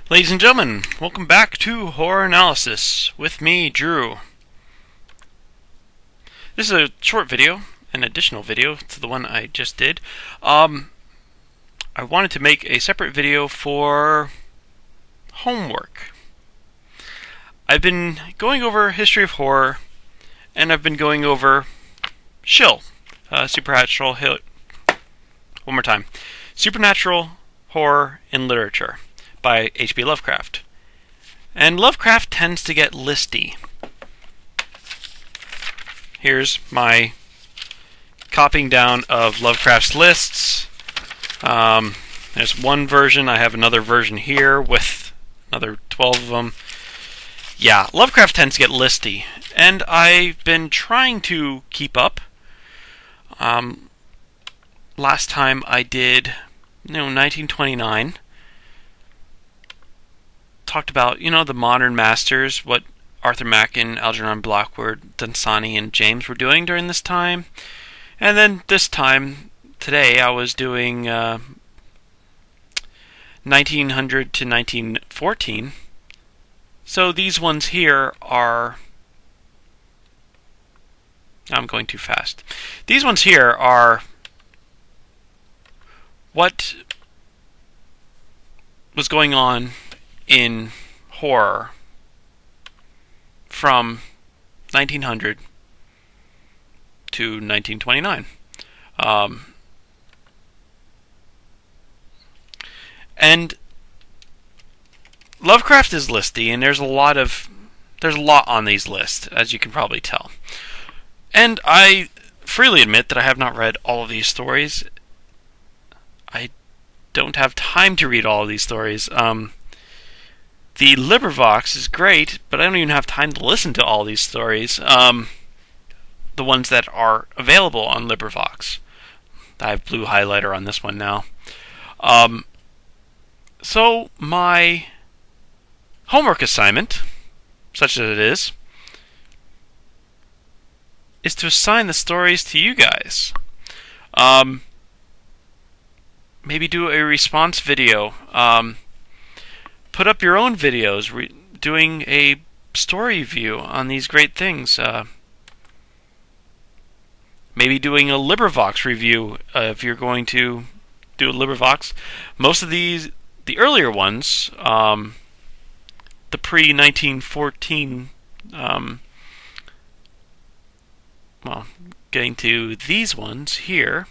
Ladies and gentlemen, welcome back to Horror Analysis with me, Drew. This is a short video, an additional video to the one I just did. I wanted to make a separate video for homework. I've been going over history of horror, and I've been going over Shill, supernatural. One more time, supernatural horror in literature by H.P. Lovecraft. And Lovecraft tends to get listy. Here's my copying down of Lovecraft's lists. There's one version. I have another version here with another 12 of them. Yeah, Lovecraft tends to get listy, and I've been trying to keep up. Last time I did, 1929. Talked about, the modern masters, what Arthur Machen, Algernon Blackwood, Dunsany, and James were doing during this time. And then this time, today, I was doing 1900 to 1914. So these ones here are... I'm going too fast. These ones here are what was going on in horror from 1900 to 1929. And Lovecraft is listy, and there's a lot on these lists, as you can probably tell. And I freely admit that I have not read all of these stories. I don't have time to read all of these stories. The LibriVox is great, but I don't even have time to listen to all these stories. The ones that are available on LibriVox. I have blue highlighter on this one now. So my homework assignment, such as it is to assign the stories to you guys. Maybe do a response video. Put up your own videos doing a story review on these great things. Maybe doing a LibriVox review if you're going to do a LibriVox. Most of these, the earlier ones, the pre-1914, getting to these ones here,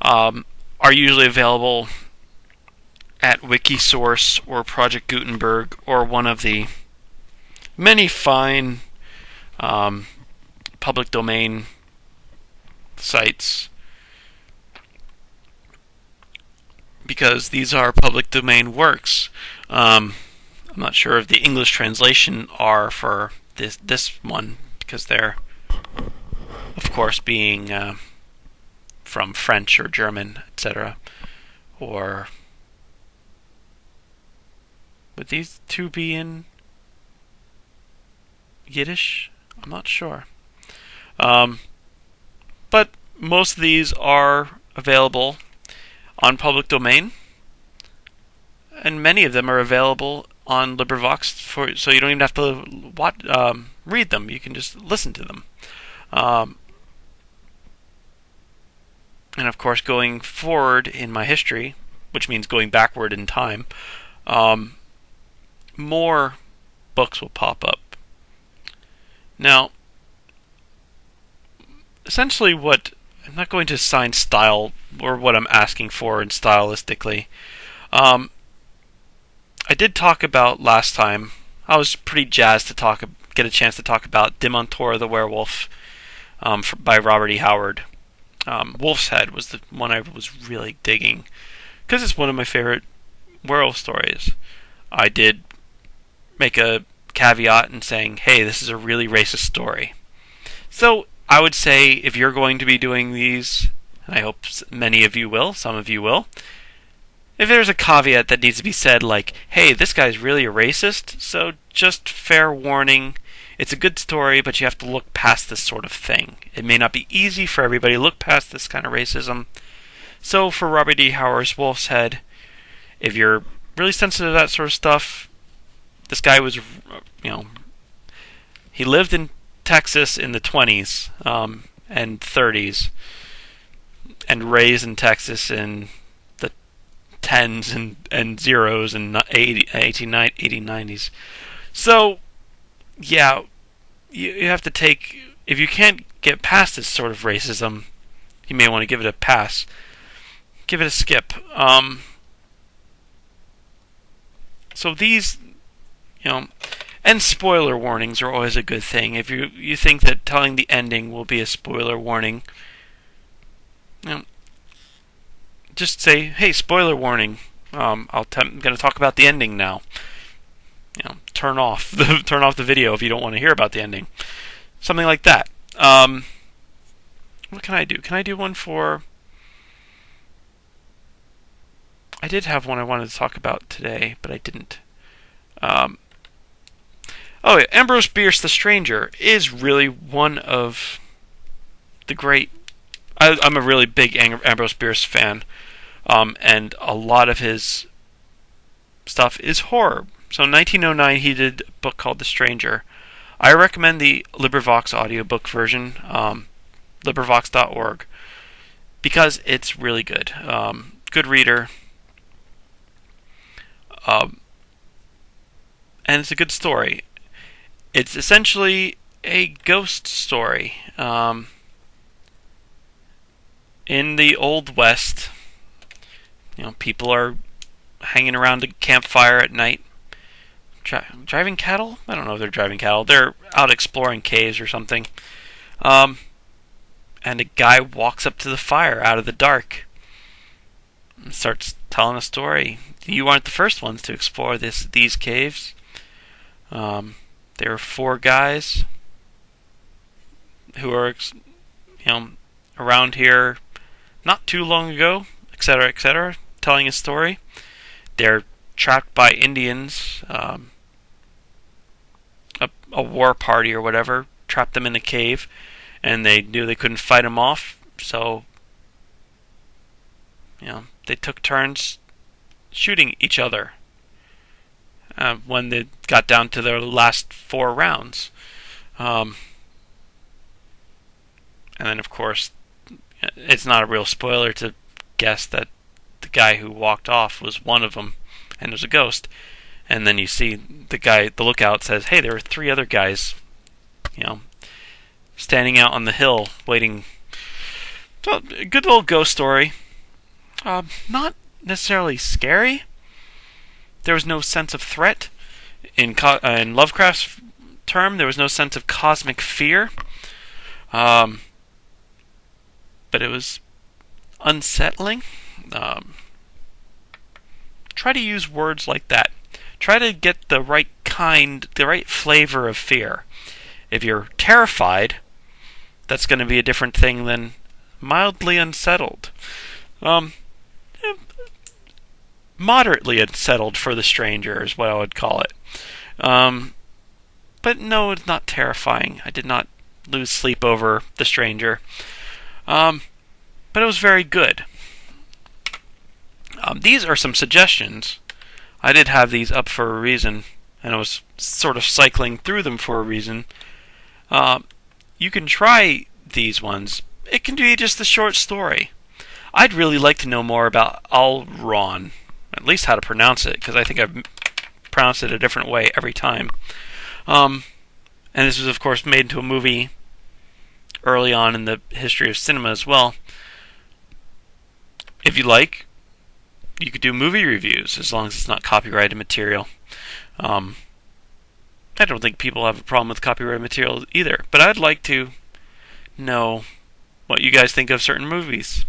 are usually available at Wikisource or Project Gutenberg or one of the many fine public domain sites, because these are public domain works. I'm not sure if the English translation are for this one, because they're, of course, being from French or German, etc. Or would these two be in Yiddish? I'm not sure. But most of these are available on public domain, and many of them are available on LibriVox, so you don't even have to read them. You can just listen to them. And of course, going forward in my history, which means going backward in time, more books will pop up. Now, essentially I'm not going to assign style or what I'm asking for in stylistically. I did talk about last time, I was pretty jazzed to get a chance to talk about Dementor the Werewolf by Robert E. Howard. Wolf's Head was the one I was really digging, because it's one of my favorite werewolf stories. I did make a caveat in saying, hey, this is a really racist story. So I would say, if you're going to be doing these, and I hope many of you will, some of you will, if there's a caveat that needs to be said, like, hey, this guy's really a racist, so just fair warning, it's a good story, but you have to look past this sort of thing. It may not be easy for everybody to look past this kind of racism. So for Robert E. Howard's Wolf's Head, if you're really sensitive to that sort of stuff. This guy was, he lived in Texas in the 20s and 30s, and raised in Texas in the tens and zeros and 90s. So, yeah, you have to take, if you can't get past this sort of racism, you may want to give it a pass. Give it a skip. So these, and spoiler warnings are always a good thing. If you think that telling the ending will be a spoiler warning, just say, hey, spoiler warning. I'm going to talk about the ending now. Turn off the video if you don't want to hear about the ending. Something like that. What can I do? Can I do one for... I did have one I wanted to talk about today, but I didn't. Oh yeah, Ambrose Bierce, The Stranger, is really one of the great... I'm a really big Ambrose Bierce fan, and a lot of his stuff is horror. So in 1909, he did a book called The Stranger. I recommend the LibriVox audiobook version, LibriVox.org, because it's really good. Good reader. And it's a good story. It's essentially a ghost story. In the Old West, people are hanging around a campfire at night. Driving cattle? I don't know if they're driving cattle. They're out exploring caves or something. And a guy walks up to the fire out of the dark and starts telling a story. You aren't the first ones to explore these caves. There are 4 guys who are, around here not too long ago, etc., telling a story. They're trapped by Indians, a war party or whatever, trapped them in a cave, and they knew they couldn't fight them off, so, they took turns shooting each other when they got down to their last 4 rounds. And then, of course, it's not a real spoiler to guess that the guy who walked off was one of them, and was a ghost. And then you see the lookout says, hey, there are 3 other guys, standing out on the hill, waiting. So, a good little ghost story. Not necessarily scary. There was no sense of threat. In Lovecraft's term, there was no sense of cosmic fear. But it was unsettling. Try to use words like that. Try to get the right flavor of fear. If you're terrified, that's going to be a different thing than mildly unsettled. Moderately unsettled for The Stranger is what I would call it. But no, it's not terrifying. I did not lose sleep over The Stranger. But it was very good. These are some suggestions. I did have these up for a reason, and I was sort of cycling through them for a reason. You can try these ones. It can be just a short story. I'd really like to know more about Alron, at least how to pronounce it, because I think I've pronounced it a different way every time. And this was, of course, made into a movie early on in the history of cinema as well. If you like, you could do movie reviews, as long as it's not copyrighted material. I don't think people have a problem with copyrighted material either, but I'd like to know what you guys think of certain movies.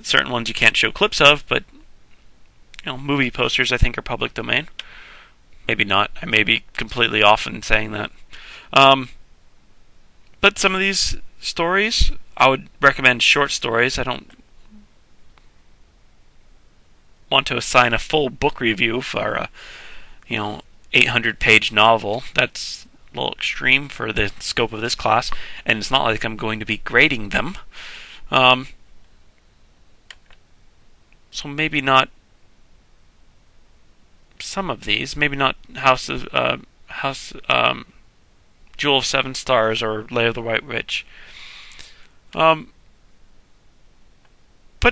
Certain ones you can't show clips of, but movie posters I think are public domain. Maybe not. I may be completely off in saying that. But some of these stories, I would recommend short stories. I don't want to assign a full book review for a 800-page novel. That's a little extreme for the scope of this class, and it's not like I'm going to be grading them. So maybe not some of these. Maybe not House Jewel of Seven Stars or Lay of the White Witch. But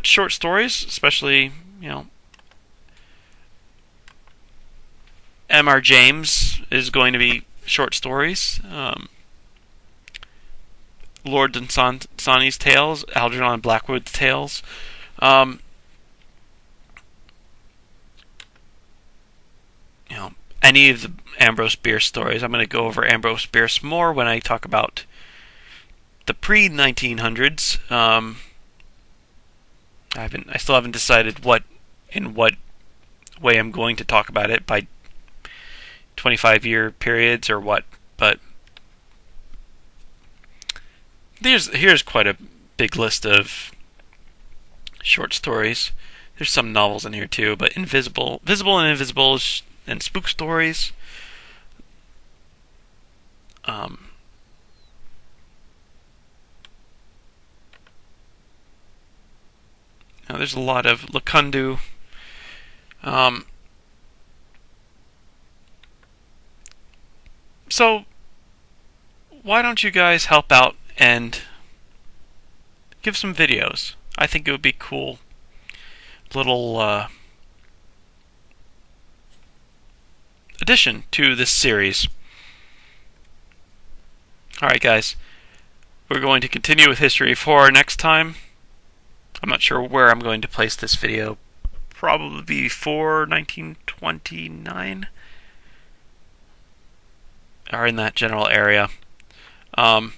short stories, especially M.R. James is going to be short stories. Lord Dunsany's Tales, Algernon Blackwood's Tales. Any of the Ambrose Bierce stories. I'm going to go over Ambrose Bierce more when I talk about the pre-1900s. I still haven't decided in what way I'm going to talk about it, by 25-year periods or what, but here's quite a big list of short stories. There's some novels in here too, but Visible and Invisible, and spook stories. Now there's a lot of Lakundu. So why don't you guys help out and give some videos? I think it would be cool. Little addition to this series. Alright guys, we're going to continue with History of Horror next time. I'm not sure where I'm going to place this video. Probably before 1929. Or in that general area. So,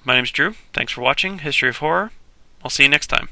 my name's Drew. Thanks for watching History of Horror. I'll see you next time.